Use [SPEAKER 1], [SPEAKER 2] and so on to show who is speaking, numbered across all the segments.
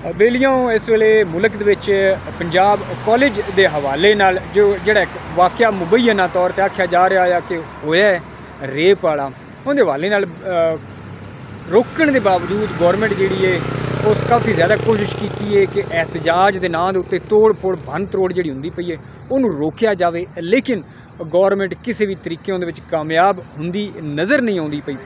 [SPEAKER 1] बेलियों इस वेले मुल्क दे विच पंजाब कॉलेज के हवाले नाल जो जिहड़ा एक वाक़या मुबैना तौर पर आख्या जा रहा है कि होया है रेप वाला, उहदे हवाले नाल रोकण के बावजूद गौरमेंट जिहड़ी है उस काफ़ी ज़्यादा कोशिश की है कि एहतजाज के नाम के उत्ते तोड़ फोड़ भन त्रोड़ जिहड़ी हुंदी पई है उहनूं रोकिया जाए, लेकिन गौरमेंट किसी भी तरीके उहदे विच कामयाब हुंदी नज़र नहीं आउंदी पई।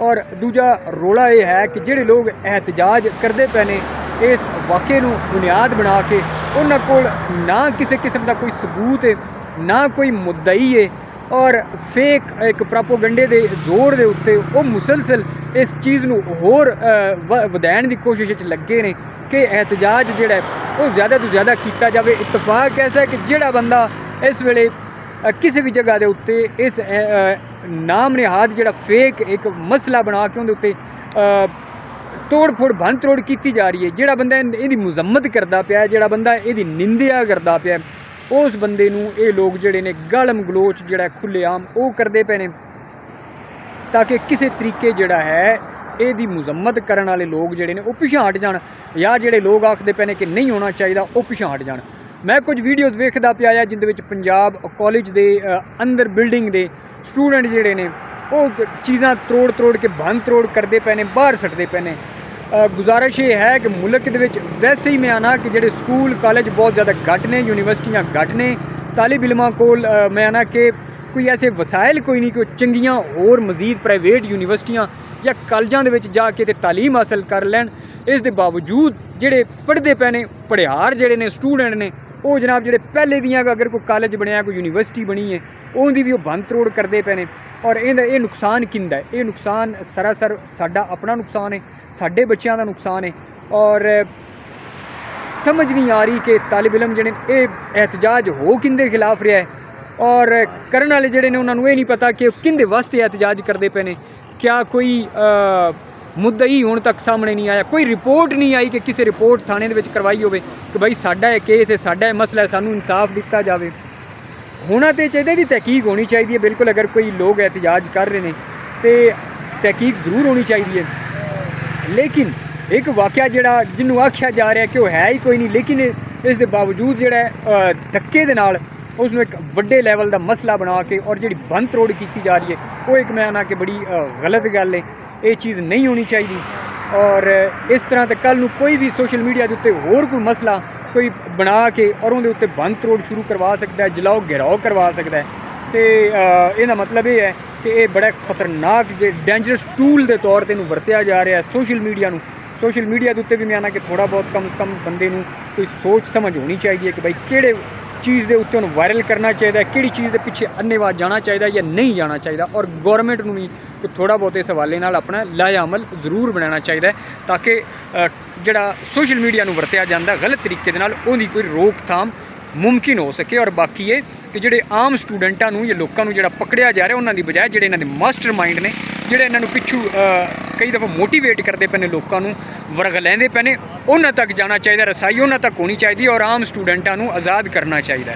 [SPEAKER 1] और दूजा रोला यह है कि जिहड़े लोग एहतजाज करते पे ने इस वाक़े नूं बुनियाद बना के उन्हां कोल ना किसी किस्म का कोई सबूत है ना कोई मुद्दई है, और फेक एक प्रोपोगंडे के जोर के उत्ते वो मुसलसल इस चीज़ नूं होर वधाउण की कोशिश लगे ने कि एहतजाज जिहड़ा वो ज़्यादा तो ज़्यादा किया जाए। इतफाक ऐसा है कि जिहड़ा बंदा इस वेले किसी भी जगह के उत्ते इस नाम निहाद जिहड़ा फेक एक मसला बना के उहदे उत्ते तोड़ फोड़ भन त्रोड़ की जा रही है, जिहड़ा बंदा इहदी मुजम्मत करता पिया, जिहड़ा बंदा इहदी निंदिया करता पिया, उस बंदे नूं ये लोग जिहड़े ने गालम गलोच जिहड़ा खुलेआम वो करते पे ने ताकि किसी तरीके जिहड़ा है इहदी मुजम्मत करने वाले लोग जिहड़े ने वो पिछां हट जाण, या जिहड़े लोग आखदे पे ने कि नहीं होना चाहिए वो पिछां हट जाण। मैं कुछ वीडियोज़ वेखदा पिया जिंदे विच पंजाब कॉलेज के अंदर बिल्डिंग के स्टूडेंट जिहड़े ने वो चीज़ां त्रोड़ त्रोड़ के भन त्रोड़ करते पे ने, बाहर सटदे पे ने। गुजारिश ये है कि मुल्क दे विच वैसे ही मैं आना कि जिहड़े स्कूल कॉलेज बहुत ज़्यादा घट ने, यूनिवर्सिटियां घट ने, तालिब इलमां कोल मैं आना कि कोई ऐसे वसाइल कोई नहीं कि चंगियां होर मजीद प्राइवेट यूनिवर्सिटियां या कॉलेजां दे विच जाके ते तालीम हासिल कर लैन। इस दे बावजूद जिहड़े पढ़दे पे ने पढ़ियार जिहड़े ने स्टूडेंट ने वो जनाब जिहड़े पहले दियां अगर कोई कॉलेज बनया कोई यूनिवर्सिटी बनी है उहदी भी वो भन त्रोड़ करते पे ने। और ये नुकसान किंदा है, ये नुकसान सरासर साडा अपना नुकसान है, साडे बच्चों का नुकसान है। और समझ नहीं आ रही कि तालिब इलम जिहड़े ये एहतजाज हो किंदे खिलाफ रहा है, और करने वाले जिहड़े ने उन्होंने ये नहीं पता कि किंदे वास्ते एहतजाज करते पे ने। क्या कोई मुद्दई हुण तक सामने नहीं आया, कोई रिपोर्ट नहीं आई कि किसी रिपोर्ट थाने दे विच करवाई होवे कि भाई साडा ये केस है, साडा ये मसला है, सानू इंसाफ दिता जाए। होना तो चाहिए दी तहकीक होनी चाहिए बिल्कुल, अगर कोई लोग एहतजाज कर रहे हैं तो तहकीक ज़रूर होनी चाहिए, लेकिन एक वाक़या जिहड़ा जिन्हों आख्या जा रहा है कि वो है ही कोई नहीं, लेकिन इस दे बावजूद जिहड़ा धक्के दे नाल उसमें एक वड्डे लैवल का मसला बना के और जिहड़ी भन त्रोड़ की जा रही है वो एक मैं आना कि बड़ी गलत गल है, ये चीज़ नहीं होनी चाहिए। और इस तरह तो कल कोई भी सोशल मीडिया के उत्ते होर कोई मसला कोई बना के और उहदे उत्ते भन त्रोड़ शुरू करवा सकता है, जलाओ घेराव करवा सकता है, तो इसका मतलब ये है कि ये बड़ा खतरनाक डेंजरस टूल के तौर पर वरत्या जा रहा है सोशल मीडिया नूं। सोशल मीडिया के उत्ते भी मैं आना कि थोड़ा बहुत कम से कम बंदे नूं कोई सोच समझ होनी चाहिए कि भाई किहड़े चीज़ के उत्ते वायरल करना चाहिए, किहड़ी चीज़ के पिछे अन्नेवाह जाना चाहिए या नहीं जाना चाहिए। और गौरमेंट नूं भी थोड़ा बहुत इस हवाले नाल अपना लाया अमल जरूर बनाना चाहिए ताकि जिहड़ा सोशल मीडिया नूं वरत्या जांदा गलत तरीके दे नाल उहदी कोई रोकथाम मुमकिन हो सके। और बाकी ये कि जिहड़े आम स्टूडेंटां नूं या लोकां नूं जिहड़ा पकड़िया जा रहा उन्हां दी बजाय जिहड़े इन्हां दे मास्टर माइंड ने जिहड़े इन्हां नूं पिछू कई दफ़ा मोटीवेट करते पे ने लोकां नूं वरगलैंदे पे ने, उन्हां तक जाना चाहिए, रसाई उन्हां तक होनी चाहिए और आम स्टूडेंटां नूं आज़ाद करना चाहिए।